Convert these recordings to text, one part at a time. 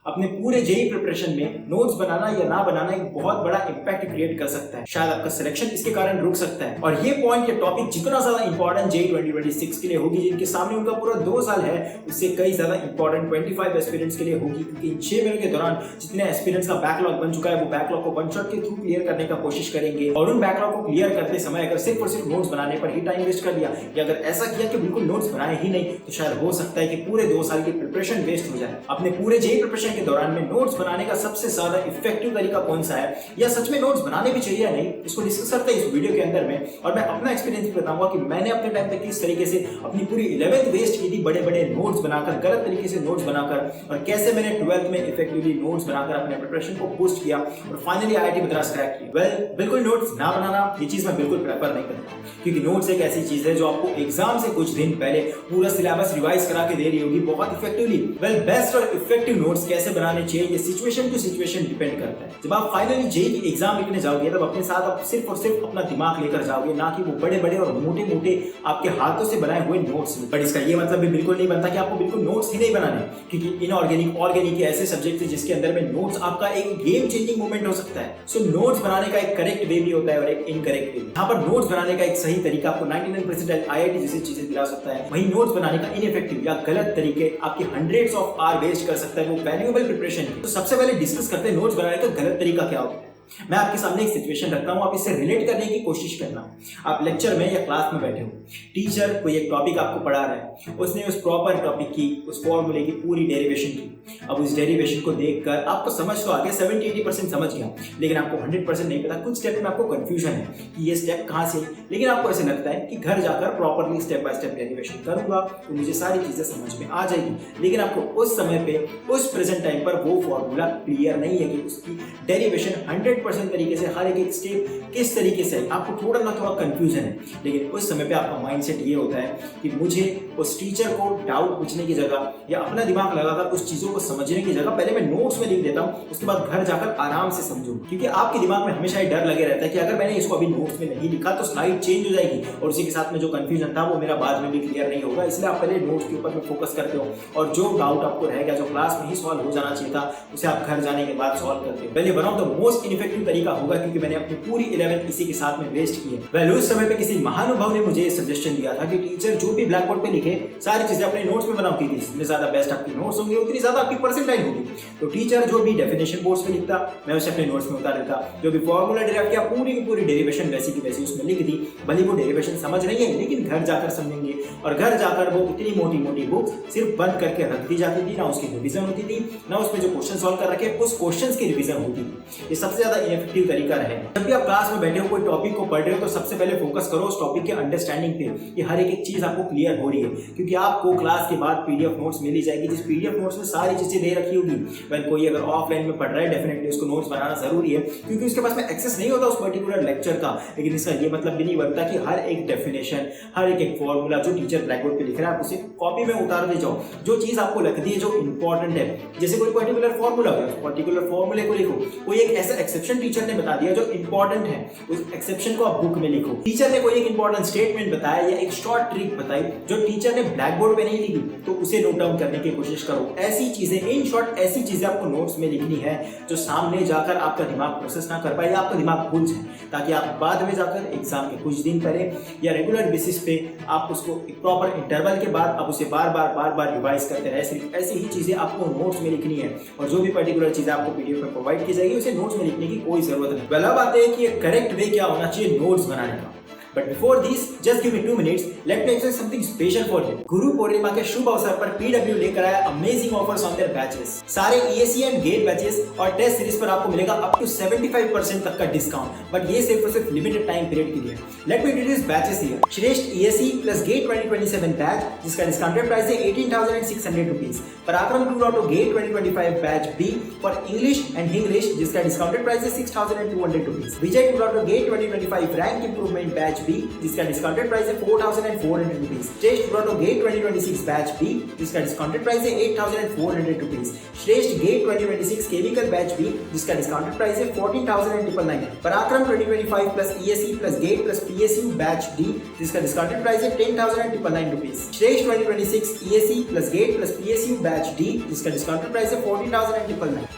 अपने पूरे JEE preparation में नोट्स बनाना या ना बनाना एक बहुत बड़ा इंपैक्ट क्रिएट कर सकता है। शायद आपका सिलेक्शन इसके कारण रुक सकता है। और ये पॉइंट या टॉपिक जितना ज्यादा इंपॉर्टेंट जेई 2026 के लिए होगी, जिनके सामने उनका पूरा 2 साल है, उससे कई ज्यादा इंपॉर्टेंट 25 एस्पिरेंट्स के लिए होगी। क्योंकि इन 6 महीनों के दौरान जितने एस्पिरेंट्स का बैकलॉग बन चुका है, वो बैकलॉग को वन शॉट के थ्रू क्लियर करने का कोशिश करेंगे। और उन बैकलॉग को क्लियर करते समय अगर सिर्फ और सिर्फ नोट्स बनाने पर ही टाइम वेस्ट कर दिया, या अगर ऐसा किया कि बिल्कुल नोट्स बनाए ही नहीं, तो शायद हो सकता है कि पूरे 2 साल की प्रिपरेशन वेस्ट हो जाए। अपने पूरे जेई प्रिपरेशन के दौरान में नोट्स बनाने का सबसे ज्यादा इफेक्टिव तरीका कौन सा है, या सच में नोट्स बनाने भी चाहिए या नहीं, इसको डिस्कस करते हैं इस वीडियो के अंदर में। और मैं अपना एक्सपीरियंस भी बताऊंगा कि मैंने अपने टाइम पे किस तरीके से अपनी पूरी 11th वेस्ट की थी, बड़े बड़े नोट्स बनाकर, गलत तरीके से नोट्स बनाकर, और कैसे मैंने 12th में इफेक्टिवली नोट्स बनाकर अपने प्रिपरेशन को बूस्ट किया और फाइनली आईआईटी मद्रास क्रैक किया। बिल्कुल नोट्स ना बनाना, ये चीज मैं बिल्कुल प्रेफर नहीं करता, क्योंकि नोट्स एक ऐसी चीज है जो आपको एग्जाम से कुछ दिन पहले पूरा सिलेबस रिवाइज करा के दे रही होगी बहुत इफेक्टिवली। बेस्ट और इफेक्टिव नोट्स कैसे बनाने चाहिए, ये सिचुएशन टू सिचुएशन डिपेंड करता है। जब आप फाइनली जेई की एग्जाम लिखने जाओगे, तब अपने साथ आप सिर्फ और सिर्फ अपना दिमाग लेकर जाओगे, ना कि वो बड़े बड़े और मोटे मोटे आपके हाथों से बनाए हुए नोट्स। बट इसका ये मतलब भी बिल्कुल नहीं बनता कि आपको बिल्कुल नोट्स ही नहीं बनाने, क्योंकि इनऑर्गेनिक ऑर्गेनिक ऐसे सब्जेक्ट है जिसके अंदर में नोट्स आपका एक गेम चेंजिंग मोमेंट हो सकता है। सो नोट्स बनाने का एक करेक्ट वे भी होता है और एक इनकरेक्ट वे। यहाँ पर नोट्स बनाने का एक सही तरीका आपको 99% आईआईटी जैसी चीजें दिला सकता है, वही नोट्स बनाने का इनइफेक्टिव या गलत तरीके आपके हंड्रेड्स ऑफ आवर वेस्ट कर सकता है वो वैल्यूएबल प्रिपरेशन। तो सबसे पहले डिस्कस करते हैं नोट्स बनाने का गलत तरीका क्या होता है। मैं आपके सामने एक सिचुएशन रखता हूं, आप इससे रिलेट करने की कोशिश करना। आप लेक्चर में या क्लास में बैठे हो, टीचर कोई एक टॉपिक आपको पढ़ा रहा है, उसने उस प्रॉपर टॉपिक की, उस फॉर्मूले की पूरी डेरिवेशन की। अब उस डेरिवेशन को देखकर आपको समझ तो आ गया, 70-80% समझ गया, लेकिन आपको 100% नहीं पता। कुछ स्टेप में आपको कंफ्यूजन है कि ये स्टेप कहाँ से, लेकिन आपको ऐसे लगता है कि घर जाकर properly step by step derivation करूंगा तो मुझे सारी चीजें समझ में आ जाएगी। लेकिन आपको उस समय पे, उस प्रेजेंट टाइम पर वो फॉर्मूला क्लियर नहीं है कि उसकी डेरिवेशन 100% तरीके से हर एक स्टेप किस तरीके से, आपको थोड़ा ना थोड़ा कंफ्यूजन है। लेकिन उस समय पे आपका माइंडसेट ये होता है कि मुझे उस टीचर को डाउट पूछने की जगह या अपना दिमाग लगाकर उस चीजों को समझने की जगह पहले मैं नोट्स में लिख देता हूँ, उसके बाद घर जाकर आराम से समझूं। क्योंकि आपके दिमाग में हमेशा ये डर लगे रहता है कि अगर मैंने इसको अभी नोट्स में नहीं लिखा तो स्लाइड चेंज हो जाएगी और उसी के साथ में जो कंफ्यूजन था वो मेरा बाद में भी क्लियर नहीं होगा। इसलिए आप पहले नोट्स के ऊपर में फोकस करते हो और जो डाउट आपको रह गया, जो क्लास में ही सॉल्व हो जाना चाहिए था, उसे आप घर जाने के बाद सॉल्व करते हो। पहले one of the most ineffective तरीका होगा, क्योंकि मैंने अपनी पूरी 11th इसी के साथ में वेस्ट की है। उस समय पे किसी महानुभाव ने मुझे सजेशन दिया था कि टीचर जो भी ब्लैक बोर्ड पे लिखे सारी चीजें अपने नोट्स में बनाओ, क्योंकि जितने ज्यादा बेस्ट आपकी नोट्स होंगे उतनी ज्यादा आपकी परसेंटाइल होगी। तो टीचर जो भी डेफिनेशन बोर्ड्स पे लिखता, मैं उसे अपने नोट्स में उतार देता। जो भी फॉर्मूला डिराइव किया, पूरी की पूरी डेरिवेशन वैसी की वैसी उसमें लिख दी। भले वो डेरिवेशन समझ नहीं है, लेकिन घर जाकर समझेंगे। और घर जाकर वो इतनी मोटी मोटी बुक्स सिर्फ बंद करके रख दी जाती थी, ना उसकी रिवीजन होती थी, ना उसमें जो क्वेश्चन सॉल्व कर रखे उस क्वेश्चंस की रिवीजन होती थी। ये सबसे ज्यादा इनइफेक्टिव तरीका रहेगा। जब भी आप क्लास में बैठे हो, कोई टॉपिक को पढ़ रहे हो, तो सबसे पहले फोकस करो उस टॉपिक के अंडरस्टैंडिंग पे कि हर एक चीज आपको क्लियर हो रही है। क्योंकि आपको क्लास के बाद पीडीएफ नोट्स मिल ही जाएगी, जिस पीडीएफ नोट्स में सारी चीजें दे रखी होगी। वैन कोई अगर ऑफलाइन में पढ़ रहा है, डेफिनेटली उसको नोट्स बनाना जरूरी है, क्योंकि उसके पास में एक्सेस नहीं होता उस पर्टिकुलर लेक्चर का। लेकिन इसका ये मतलब भी नहीं बनता कि हर एक डेफिनेशन, हर एक फॉर्मूला जो टीचर ब्लैक बोर्ड पे लिख रहा है, आप उसे कॉपी में उतार दे जाओ। जो चीज आपको लगती है जो इंपॉर्टेंट है, जैसे कोई पर्टिकुलर फॉर्मूला हो, पर्टिकुलर फॉर्मूले को लिखो। कोई एक ऐसा एक्सेप्शन टीचर ने बता दिया जो इंपॉर्टेंट है, उस एक्सेप्शन को आप बुक में लिखो। टीचर ने कोई एक इंपॉर्टेंट स्टेटमेंट बताया या एक शॉर्ट ट्रिक बताई जो टीचर ने ब्लैक बोर्ड पे नहीं लिखी, तो उसे नोट डाउन करने की कोशिश करो। ऐसी चीजें, इन शॉर्ट ऐसी चीजें आपको नोट्स में लिखनी है जो सामने जाकर आपका दिमाग प्रोसेस ना कर पाए या आपका दिमाग भूल जाए, ताकि आप बाद में जाकर एग्जाम के कुछ दिन पहले या रेगुलर बेसिस पे आप उसको एक प्रॉपर इंटरवल के बाद आप उसे बार बार रिवाइज करते रहे। सिर्फ ऐसी ही चीजें आपको नोट्स में लिखनी है, और जो भी पर्टिकुलर चीजें आपको पीडीएफ में प्रोवाइड की जाएगी उसे नोट्स में लिखने की कोई जरूरत नहीं। पहला बात है कि करेक्ट वे क्या होना चाहिए नोट्स बनाने का। But before this, just give me 2 minutes. Let me explain something special for you. Guru Purnima के शुभ अवसर पर PW लेकर आया amazing offers on their batches. सारे EAC एंड गेट बैचेस और टेस्ट सीरीज पर आपको मिलेगा अप टू 75% तक का डिस्काउंट, बट ये सिर्फ और सिर्फ लिमिटेड टाइम पीरियड के लिए। Let me introduce batches here. Shreshth EAC plus GATE 2027 batch, जिसका डिस्काउंटेड प्राइस है 18,600 rupees. Parakram 2.0 GATE 2025 batch B for English and Hinglish, जिसका डिस्काउंटेड प्राइस है 6,200 rupees. Vijay 2.0 GATE 2025 rank improvement batch B जिसका डिस्काउंटेड प्राइस है 4400 rupees. Shreshth Toronto GATE 2026 batch B जिसका discounted price है 8400 rupees. Shreshth GATE 2026 chemical batch B जिसका discounted price है 14,999। Parakram 2025 plus ESE plus GATE plus PSU batch D जिसका discounted price है 10,999 rupees. Shreshth 2026 ESE plus GATE plus PSU batch D जिसका discounted price है 14,999।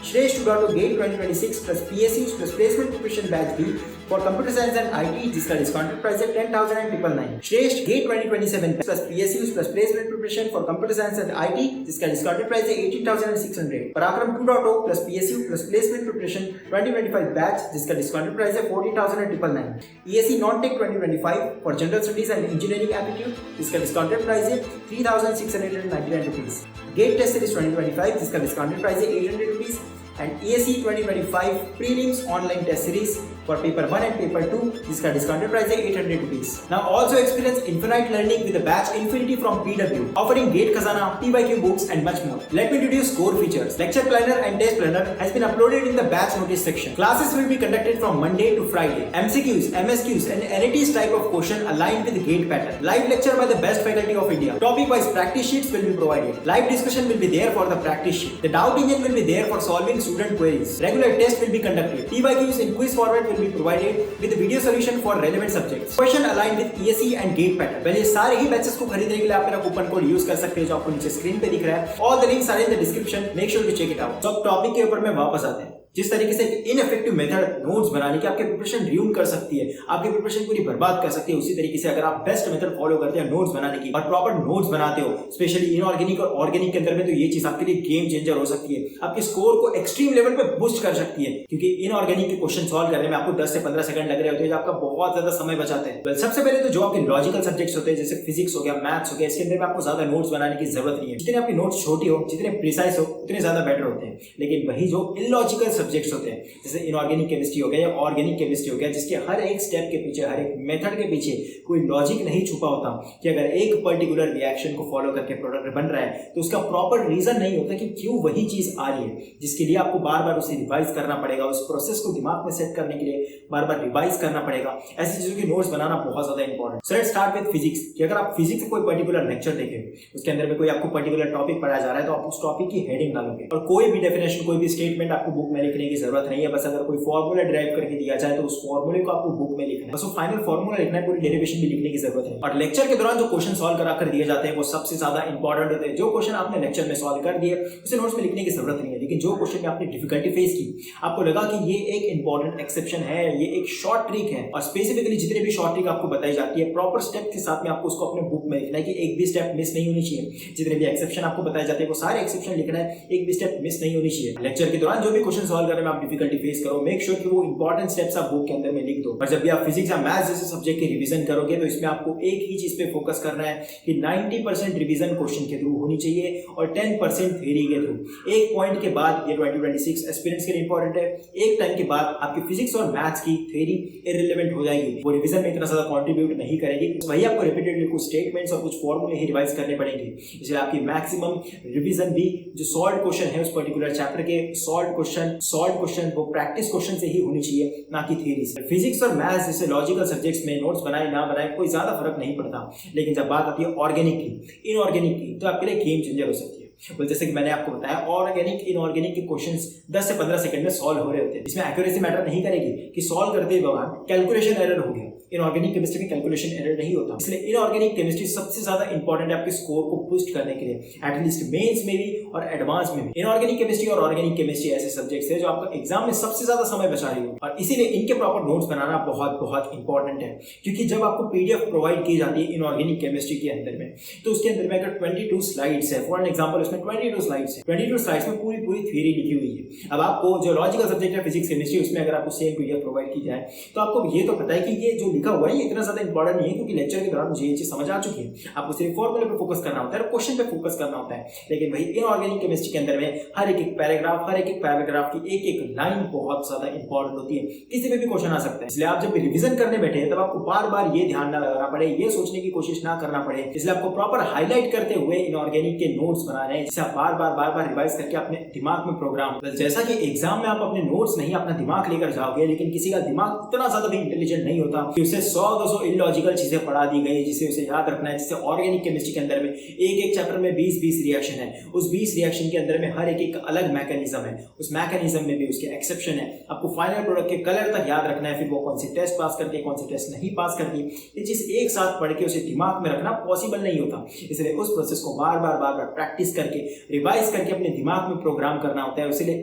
Shreshth Toronto GATE 2026 plus PSU plus placement preparation batch B for computer science and IT जिसका discounted price है 10,999। Shreshth GATE 2027 plus PSU plus placement preparation for computer science and IT जिसका discounted price है 18,600। पराक्रम 2.0 plus PSU plus placement preparation 2025 batch जिसका discounted price है 14,999। ESE non tech 2025 for general studies and engineering aptitude जिसका discounted price है 3,699 rupees. Gate test series 2025 जिसका discounted price है 800 rupees and ESE 2025 prelims online test series for paper 1 and paper 2 जिसका discounted price है 800 rupees. Now also experience infinite learning with the batch Infinity from PW offering GATE Khazana, PYQ books and much more. Let me introduce core features. Lecture planner and test planner has been uploaded in the batch notice section. Classes will be conducted from Monday to Friday. MCQs, MSQs and NAT's type of question aligned with GATE pattern. Live lecture by the best faculty of India. Topic wise practice sheets will be provided. Live discussion will be there for the practice sheet. The doubt engine will be there for solving student queries. Regular tests will be conducted. PYQs in quiz format will be provided with a video solution for relevant subjects. Question aligned with ESE and GATE pattern. पहले सारे ही batches को खरीदने के लिए आप मेरा coupon code use कर सकते हैं जो आपको नीचे स्क्रीन पे दिख रहा है। All the links are in the description. Make sure to check it out. तो अब टॉपिक के ऊपर में वापस आते हैं। जिस तरीके से इनएफेक्टिव मेथड नोट्स बनाने की आपके प्रिपरेशन ड्यून कर सकती है, आपकी प्रिपरेशन पूरी बर्बाद कर सकती है, उसी तरीके से अगर आप बेस्ट मेथड फॉलो करते हैं नोट्स बनाने की और प्रॉपर नोट्स बनाते हो स्पेशली इनऑर्गेनिक और ऑर्गेनिक के अंदर में, तो ये चीज आपके लिए गेम चेंजर हो सकती है, आपके स्कोर को एक्सट्रीम लेवल पे बूस्ट कर सकती है। क्योंकि इनऑर्गेनिक के क्वेश्चन सॉल्व करने में आपको 10 से 15 सेकंड लग रहे होते हैं जो आपका बहुत ज्यादा समय बचाते हैं। सबसे पहले तो जो आपके लॉजिकल सब्जेक्ट्स होते हैं जैसे फिजिक्स हो गया, मैथ्स हो गया, इसके अंदर में आपको ज्यादा नोट्स बनाने की जरूरत नहीं है। जितने आपकी नोट्स छोटी हो, जितने प्रिसाइज हो, उतने ज्यादा बेटर होते हैं। लेकिन वही जो इलॉजिकल सब्जेक्ट्स होते हैं जैसे इनऑर्गेनिक केमिस्ट्री हो गया या ऑर्गेनिक केमिस्ट्री हो गया, जिसके हर एक स्टेप के पीछे, हर एक मेथड के पीछे कोई लॉजिक नहीं छुपा होता कि अगर एक पर्टिकुलर रिएक्शन को फॉलो करके प्रोडक्ट बन रहा है तो उसका प्रॉपर रीजन नहीं होता कि क्यों वही चीज आ रही है, जिसके लिए आपको बार बार उसे रिवाइज करना पड़ेगा, उस प्रोसेस को दिमाग में सेट करने के लिए बार बार रिवाइज करना पड़ेगा। ऐसी चीजों की नोट्स बनाना बहुत ज्यादा important. So let's start with physics कि अगर आप फिजिक्स का कोई पर्टिकुलर लेक्चर देखें, उसके अंदर में कोई आपको पर्टिकुलर टॉपिक पढ़ाया जा रहा है, तो आप उस टॉपिक की हेडिंग डालोगे और कोई भी डेफिनेशन, कोई भी स्टेटमेंट आपको बुक में लिखने की जरूरत नहीं है। बस अगर कोई फॉर्मूला ड्राइव करके दिया जाए तो उस फॉर्मूले को आपको बुक में लिखना है, बस वो फाइनल फॉर्मूला लिखना है, पूरी डेरिवेशन भी लिखने की जरूरत है। और लेक्चर के दौरान जो क्वेश्चन सॉल्व करा कर दिए जाते हैं वो सबसे ज्यादा इंपॉर्टेंट होते हैं। जो क्वेश्चन आपने लेक्चर में सॉल्व कर दिए उसे नोट्स में लिखने की जरूरत नहीं है, लेकिन जो क्वेश्चन में आपने डिफिकल्टी फेस की, आपको लगा कि ये एक इंपॉर्टेंट एक्सेप्शन है, ये एक शॉर्ट ट्रिक है, और स्पेसिफिकली जितने भी शॉर्ट ट्रिक आपको बताई जाती है प्रॉपर स्टेप के साथ में आपको उसको अपने बुक में लिखना है कि एक भी स्टेप मिस नहीं होनी चाहिए। जितने भी एक्सेप्शन आपको बताए जाते हैं वो सारे एक्सेप्शन लिखना है, एक भी स्टेप मिस नहीं होनी चाहिए। लेक्चर के दौरान जो भी क्वेश्चन सॉल्व करने में आप डिफिकल्टी फेस करो, मेक श्योर कि वो इंपॉर्टेंट स्टेप्स आप बुक के अंदर में लिख दो। और जब भी आप फिजिक्स या मैथ्स जैसे सब्जेक्ट की रिवीजन करोगे तो इसमें आपको एक ही चीज पे फोकस करना है कि 90% रिवीजन क्वेश्चन के थ्रू होनी चाहिए और 10% थ्योरी के थ्रू। एक पॉइंट के बाद, ये 2026 एस्पिरेंट्स के लिए इंपॉर्टेंट है, एक टाइम के बाद आपकी फिजिक्स और मैथ्स की थ्योरी इररिलेवेंट हो जाएगी, वो रिवीजन में इतना ज्यादा कंट्रीब्यूट नहीं करेगी। वही आपको रिपीटेडली कुछ स्टेटमेंट्स और कुछ फॉर्मूले ही रिवाइज करने पड़ेंगे, इसलिए आपकी मैक्सिमम रिवीजन भी जो सॉल्व क्वेश्चन है उस पर्टिकुलर चैप्टर के सॉल्व क्वेश्चन वो प्रैक्टिस क्वेश्चन से ही होनी चाहिए, ना कि थ्योरी से। फिजिक्स और मैथ्स जैसे लॉजिकल सब्जेक्ट्स में नोट्स बनाए ना बनाए कोई ज्यादा फर्क नहीं पड़ता, लेकिन जब बात आती है ऑर्गेनिक की, इनऑर्गेनिक की, तो आपके लिए गेम चेंजर हो सकती है। जैसे कि मैंने आपको बताया ऑर्गेनिक इनऑर्गेनिक के क्वेश्चंस 10 से 15 सेकंड में सॉल्व हो रहे होते हैं। इसमें एक्यूरेसी मैटर नहीं करेगी कि सॉल्व करते दौरान कैलकुलेशन एरर हो गया। इनऑर्गेनिक केमिस्ट्री में कैलकुलेशन एरर नहीं होता, इसलिए इनऑर्गेनिक केमिस्ट्री सबसे ज्यादा इंपॉर्टेंट है आपके स्कोर को बूस्ट करने के लिए, एटलीस्ट मेंस में भी और एडवांस में भी। इनऑर्गेनिक केमिस्ट्री और ऑर्गेनिक केमिस्ट्री ऐसे सब्जेक्ट्स हैं जो आपका एग्जाम में सबसे ज्यादा समय बचा रही हो, और इसीलिए इनके प्रॉपर नोट्स बनाना बहुत बहुत इंपॉर्टेंट है। क्योंकि जब आपको पीडीएफ प्रोवाइड की जाती है इनऑर्गेनिक केमिस्ट्री के अंदर में, तो उसके अंदर में अगर 22 स्लाइड्स है, फॉर एग्जांपल उसमें 22 स्लाइड्स है, 22 स्लाइड्स में पूरी थ्योरी लिखी हुई है। अब आपको जो लॉजिकल सब्जेक्ट है फिजिक्स केमिस्ट्री, उसमें अगर आपको सेम पीडीएफ प्रोवाइड की जाए तो आपको ये तो पता है कि ये जो लिखा हुआ है ये इतना ज्यादा इंपॉर्टेंट नहीं है, क्योंकि लेक्चर के दौरान मुझे ये चीज समझ आ चुकी है। आपको सिर्फ फॉर्मूले पे फोकस करना होता है, क्वेश्चन पे फोकस करना होता है। लेकिन भाई इनऑर्गेनिक इनऑर्गेनिक केमिस्ट्री के अंदर में हर एक पैराग्राफ की एक एक लाइन बहुत ज्यादा इंपॉर्टेंट होती है, किसी पे भी क्वेश्चन आ सकता है। इसलिए आप जब रिवीजन करने बैठे तब आपको बार बार ये ध्यान ना लगाना पड़े, ये सोचने की कोशिश ना करना पड़े, इसलिए आपको प्रॉपर हाईलाइट करते हुए इनऑर्गेनिक के नोट्स बनाने हैं, जिसे आप बार बार रिवाइज करके अपने दिमाग में प्रोग्राम। जैसा कि एग्जाम में आप अपने नोट्स नहीं अपना दिमाग लेकर जाओगे, लेकिन किसी का दिमाग इतना ज्यादा भी इंटेलिजेंट नहीं होता कि उसे 100-200 इलॉजिकल चीजें पढ़ा दी गई जिसे उसे याद रखना है। जैसे ऑर्गेनिक केमिस्ट्री के अंदर में एक चैप्टर में 20 रिएक्शन है, उस 20 रिएक्शन के अंदर में हर एक अलग मैकेनिज्म है, उस मैकेनिज्म में भी उसके एक्सेप्शन है। आपको फाइनल प्रोडक्ट के कलर तक याद रखना है, फिर वो कौन सी टेस्ट पास करती है, कौन सी टेस्ट नहीं पास करती। ये चीज एक साथ पढ़ के उसे दिमाग में रखना पॉसिबल नहीं होता, इसलिए उस प्रोसेस को बार बार प्रैक्टिस करके रिवाइज करके अपने दिमाग में प्रोग्राम करना होता है। इसलिए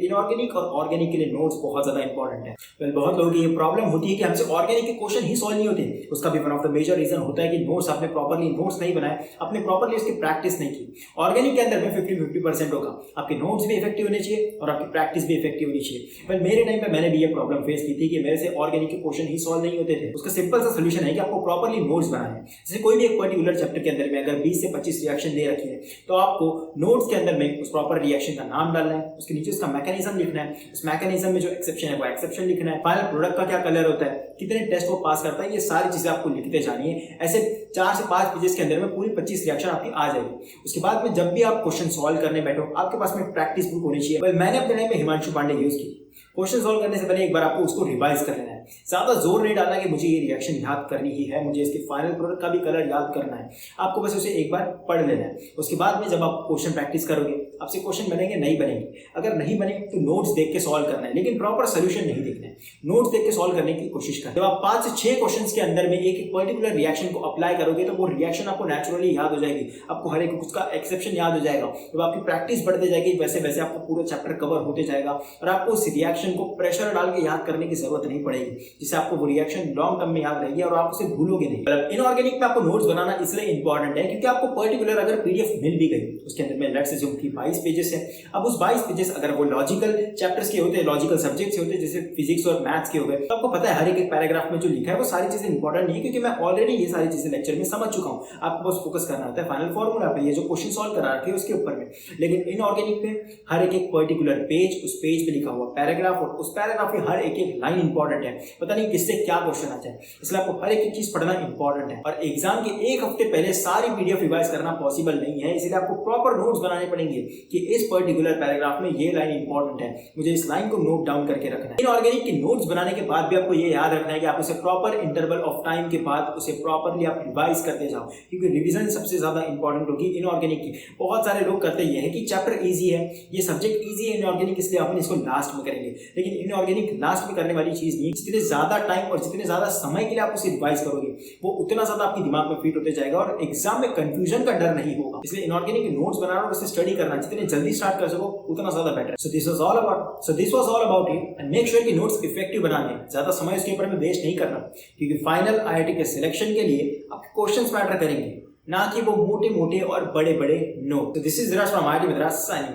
इनऑर्गेनिक और ऑर्गेनिक के लिए नोट्स बहुत ज्यादा इंपॉर्टेंट है। बहुत लोगों की ये प्रॉब्लम होती है कि हमसे ऑर्गेनिक के क्वेश्चन ही सॉल्व नहीं होते। उसका भी one of the major reason होता है कि नोट्स आपने प्रॉपर्ली नोट्स नहीं बनाए, आपने प्रॉपर्ली उसकी प्रैक्टिस नहीं की। ऑर्गेनिक के अंदर में 50-50% होगा, आपके नोट्स भी इफेक्टिव होने चाहिए और आपकी प्रैक्टिस भी इफेक्टिव होनी चाहिए। पर मेरे टाइम पे मैंने भी ये प्रॉब्लम फेस की थी कि मेरे से ऑर्गेनिक के क्वेश्चन ही सॉल्व नहीं होते थे। उसका सिंपल सा सोल्यूशन है कि आपको प्रॉपर्ली नोट्स बनाने हैं। जैसे कोई भी एक पर्टिकुलर चैप्टर के अंदर में अगर 20 से 25 रिएक्शन दे रखी है, तो आपको नोट्स के अंदर में उस प्रॉपर रिएक्शन का नाम डालना है, उसके नीचे उसका मैकेनिज्म लिखना है, उस मैकेनिज्म में जो एक्सेप्शन है वो एक्सेप्शन लिखना है, फाइनल प्रोडक्ट का क्या कलर होता है, कितने टेस्ट को पास करता है, ये सारी चीजें आपको लिखते जानी है। ऐसे 4 से 5 पेजेस के अंदर में पूरी 25 रिएक्शन आपकी आ जाएगी। उसके बाद में जब भी आप क्वेश्चन सॉल्व करने बैठो, आपके पास में प्रैक्टिस बुक होनी चाहिए। मैंने अपने टाइम में हिमांशु पांडे यूज की। क्वेश्चन सॉल्व करने से पहले एक बार आपको उसको रिवाइज कर लेना है, ज्यादा जोर नहीं डालना कि मुझे ये रिएक्शन याद करनी ही है, मुझे इसके फाइनल प्रोडक्ट का भी कलर याद करना है। आपको बस उसे एक बार पढ़ लेना है। उसके बाद में जब आप क्वेश्चन प्रैक्टिस करोगे, आपसे क्वेश्चन बनेंगे नहीं बनेंगे, अगर नहीं बने तो नोट्स देख के सॉल्व करना है, लेकिन प्रॉपर सोल्यूशन नहीं देखना है, नोट्स देख के सॉल्व करने की कोशिश करें। जब आप 5 से 6 क्वेश्चन के अंदर में एक पर्टिकुलर रिएक्शन को अप्लाई करोगे तो वो रिएक्शन आपको नेचुरली याद हो जाएगी, आपको हर एक उसका एक्सेप्शन याद हो जाएगा। जब आपकी प्रैक्टिस बढ़ते जाएगी वैसे वैसे आपको पूरा चैप्टर कवर होते जाएगा और आपको उस रिएक्शन को प्रेशर डाल के याद करने की जरूरत नहीं पड़ेगी, जिससे आपको वो रिएक्शन लॉन्ग टर्म में याद रहेगी और आप उसे भूलोगे नहीं। मतलब इनऑर्गेनिक में आपको नोट्स बनाना इसलिए इंपॉर्टेंट है क्योंकि आपको पर्टिकुलर अगर पीडीएफ मिल भी गई, उसके अंदर में लेट्स अज्यूम कि 22 पेजेस है। अब उस 22 पेजेस अगर वो लॉजिकल चैप्टर्स के होते हैं, लॉजिकल सब्जेक्ट्स के होते हैं, जैसे फिजिक्स और मैथ्स के हो गए, तो आपको पता है हर एक पैराग्राफ में जो लिखा है वो सारी चीजें इंपॉर्टेंट नहीं है, क्योंकि मैं ऑलरेडी ये सारी चीजें लेक्चर में समझ चुका हूँ। आपको बस फोकस करना होता है फाइनल फॉर्मूला पे, ये जो क्वेश्चन सॉल्व करा रखे उसके ऊपर में। लेकिन इनऑर्गेनिक में हर एक पर्टिकुलर पेज, उस पेज पे लिखा हुआ पैराग्राफ और उस पैराग्राफ की हर एक लाइन इंपॉर्टेंट है, पता नहीं किससे क्या क्वेश्चन आ जाए, इसलिए आपको हर एक चीज पढ़ना इंपॉर्टेंट है। और एग्जाम के एक हफ्ते पहले सारी पीडीएफ रिवाइज करना पॉसिबल नहीं है, इसलिए आपको प्रॉपर नोट्स बनाने पड़ेंगे कि इस पर्टिकुलर पैराग्राफ में ये लाइन इंपॉर्टेंट है, मुझे इस लाइन को नोट डाउन करके रखना है। इनऑर्गेनिक की नोट्स बनाने के बाद भी आपको ये याद रखना है कि आप उसे प्रॉपर इंटरवल ऑफ टाइम के बाद उसे प्रॉपरली आप रिवाइज करते जाओ, क्योंकि रिवीजन सबसे ज्यादा इंपॉर्टेंट होगी इनऑर्गेनिक की। बहुत सारे लोग करते ये है कि चैप्टर इजी है, ये सब्जेक्ट इजी है इनऑर्गेनिक, इसलिए अपन इसको लास्ट में करेंगे, लेकिन इनऑर्गेनिक लास्ट में करने वाली चीज नहीं। जितने ज्यादा टाइम और जितने ज्यादा समय के लिए आप उसे रिवाइज करोगे वो उतना ज्यादा आपके दिमाग में फिट होते जाएगा और एग्जाम में कंफ्यूजन का डर नहीं होगा। इसलिए इनऑर्गेनिक के नोट्स बनाना और उसे स्टडी करना जितने जल्दी स्टार्ट कर सको उतना ज्यादा बेटर है। So this was all about it, and make sure कि नोट्स इफेक्टिव बनाने, ज्यादा समय उसके ऊपर में वेस्ट नहीं करना, क्योंकि फाइनल आईआईटी के सिलेक्शन के लिए आपके क्वेश्चंस मैटर करेंगे, ना कि वो मोटे मोटे और बड़े बड़े note. This is Viraj from IIT Madras signing.